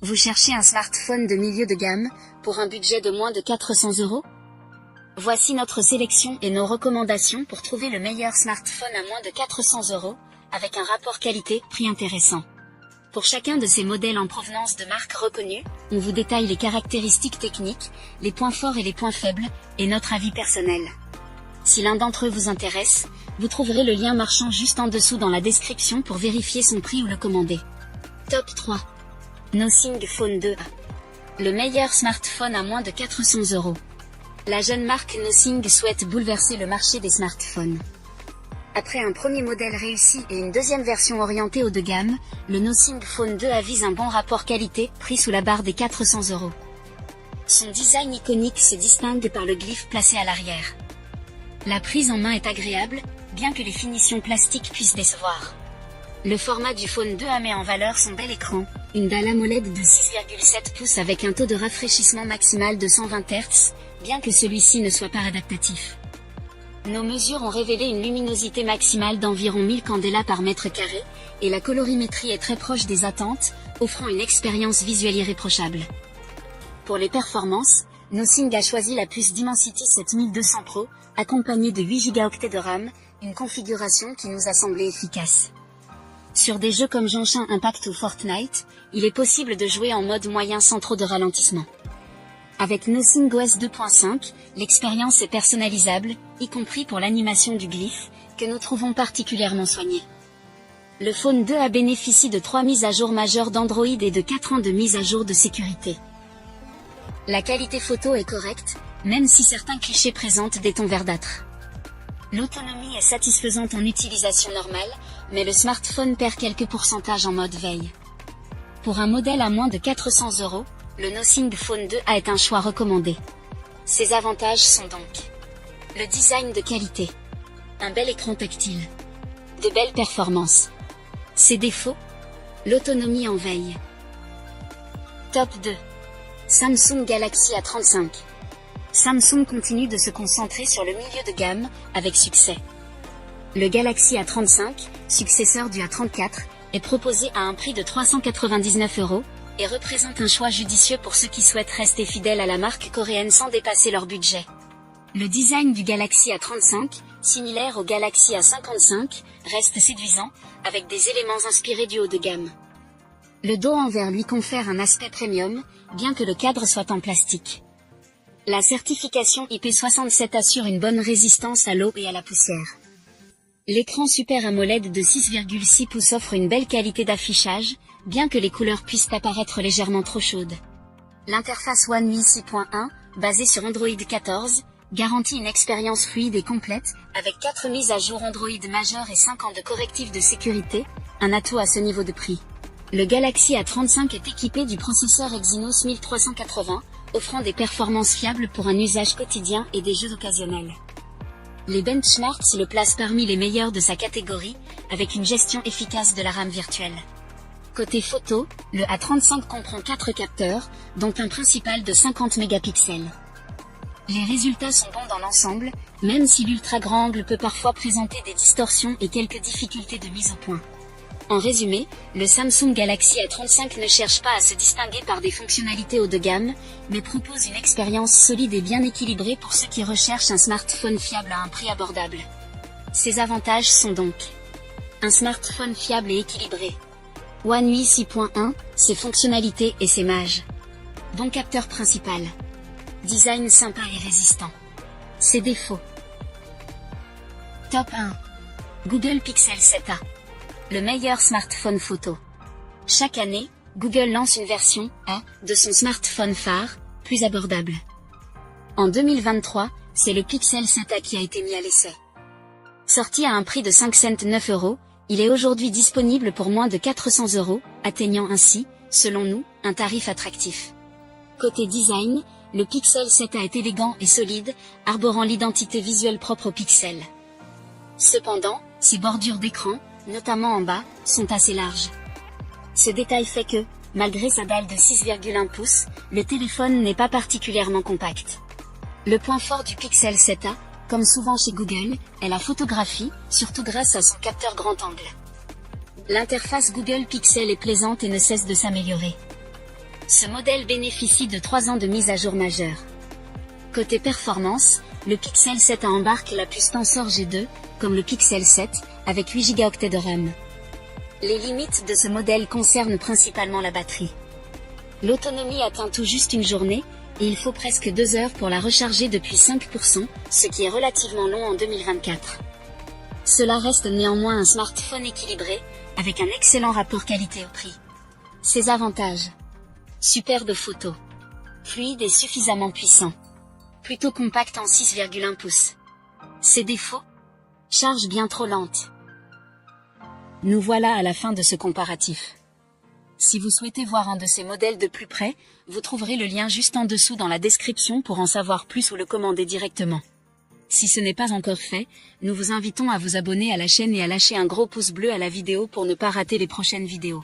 Vous cherchez un smartphone de milieu de gamme, pour un budget de moins de 400 €? Voici notre sélection et nos recommandations pour trouver le meilleur smartphone à moins de 400 €, avec un rapport qualité-prix intéressant. Pour chacun de ces modèles en provenance de marques reconnues, on vous détaille les caractéristiques techniques, les points forts et les points faibles, et notre avis personnel. Si l'un d'entre eux vous intéresse, vous trouverez le lien marchand juste en dessous dans la description pour vérifier son prix ou le commander. Top 3. Nothing Phone 2a. Le meilleur smartphone à moins de 400 €. La jeune marque Nothing souhaite bouleverser le marché des smartphones. Après un premier modèle réussi et une deuxième version orientée haut de gamme, le Nothing Phone 2a vise un bon rapport qualité-prix sous la barre des 400 €. Son design iconique se distingue par le glyphe placé à l'arrière. La prise en main est agréable, bien que les finitions plastiques puissent décevoir. Le format du Phone 2a met en valeur son bel écran, une dalle AMOLED de 6,7 pouces avec un taux de rafraîchissement maximal de 120 Hz, bien que celui-ci ne soit pas adaptatif. Nos mesures ont révélé une luminosité maximale d'environ 1000 candela par mètre carré, et la colorimétrie est très proche des attentes, offrant une expérience visuelle irréprochable. Pour les performances, Nothing a choisi la puce Dimensity 7200 Pro, accompagnée de 8 Go de RAM, une configuration qui nous a semblé efficace. Sur des jeux comme Genshin Impact ou Fortnite, il est possible de jouer en mode moyen sans trop de ralentissement. Avec Nothing OS 2.5, l'expérience est personnalisable, y compris pour l'animation du glyphe, que nous trouvons particulièrement soignée. Le Phone 2a bénéficie de 3 mises à jour majeures d'Android et de 4 ans de mise à jour de sécurité. La qualité photo est correcte, même si certains clichés présentent des tons verdâtres. L'autonomie est satisfaisante en utilisation normale, mais le smartphone perd quelques pourcentages en mode veille. Pour un modèle à moins de 400 €, le Nothing Phone 2a est un choix recommandé. Ses avantages sont donc le design de qualité, un bel écran tactile, de belles performances. Ses défauts, l'autonomie en veille. Top 2. Samsung Galaxy A35. Samsung continue de se concentrer sur le milieu de gamme, avec succès. Le Galaxy A35, successeur du A34, est proposé à un prix de 399 € et représente un choix judicieux pour ceux qui souhaitent rester fidèles à la marque coréenne sans dépasser leur budget. Le design du Galaxy A35, similaire au Galaxy A55, reste séduisant, avec des éléments inspirés du haut de gamme. Le dos en verre lui confère un aspect premium, bien que le cadre soit en plastique. La certification IP67 assure une bonne résistance à l'eau et à la poussière. L'écran Super AMOLED de 6,6 pouces offre une belle qualité d'affichage, bien que les couleurs puissent apparaître légèrement trop chaudes. L'interface One UI 6.1, basée sur Android 14, garantit une expérience fluide et complète, avec 4 mises à jour Android majeures et 5 ans de correctifs de sécurité, un atout à ce niveau de prix. Le Galaxy A35 est équipé du processeur Exynos 1380, offrant des performances fiables pour un usage quotidien et des jeux occasionnels. Les benchmarks le placent parmi les meilleurs de sa catégorie, avec une gestion efficace de la RAM virtuelle. Côté photo, le A35 comprend 4 capteurs, dont un principal de 50 mégapixels. Les résultats sont bons dans l'ensemble, même si l'ultra grand angle peut parfois présenter des distorsions et quelques difficultés de mise au point. En résumé, le Samsung Galaxy A35 ne cherche pas à se distinguer par des fonctionnalités haut de gamme, mais propose une expérience solide et bien équilibrée pour ceux qui recherchent un smartphone fiable à un prix abordable. Ses avantages sont donc un smartphone fiable et équilibré. One UI 6.1, ses fonctionnalités et ses mages. Bon capteur principal. Design sympa et résistant. Ses défauts. Top 1. Google Pixel 7a. Le meilleur smartphone photo. Chaque année, Google lance une version A de son smartphone phare, plus abordable. En 2023, c'est le Pixel 7a qui a été mis à l'essai. Sorti à un prix de 5,9 €, il est aujourd'hui disponible pour moins de 400 €, atteignant ainsi, selon nous, un tarif attractif. Côté design, le Pixel 7a est élégant et solide, arborant l'identité visuelle propre au Pixel. Cependant, ses bordures d'écran, notamment en bas, sont assez larges. Ce détail fait que, malgré sa dalle de 6,1 pouces, le téléphone n'est pas particulièrement compact. Le point fort du Pixel 7a, comme souvent chez Google, est la photographie, surtout grâce à son capteur grand angle. L'interface Google Pixel est plaisante et ne cesse de s'améliorer. Ce modèle bénéficie de 3 ans de mise à jour majeure. Côté performance, le Pixel 7 embarque la puce Tensor G2, comme le Pixel 7, avec 8 Go de RAM. Les limites de ce modèle concernent principalement la batterie. L'autonomie atteint tout juste une journée, et il faut presque 2 heures pour la recharger depuis 5%, ce qui est relativement long en 2024. Cela reste néanmoins un smartphone équilibré, avec un excellent rapport qualité-prix. Ses avantages: superbe photo, fluide et suffisamment puissant, plutôt compact en 6,1 pouces. Ses défauts: charge bien trop lente. Nous voilà à la fin de ce comparatif. Si vous souhaitez voir un de ces modèles de plus près, vous trouverez le lien juste en dessous dans la description pour en savoir plus ou le commander directement. Si ce n'est pas encore fait, nous vous invitons à vous abonner à la chaîne et à lâcher un gros pouce bleu à la vidéo pour ne pas rater les prochaines vidéos.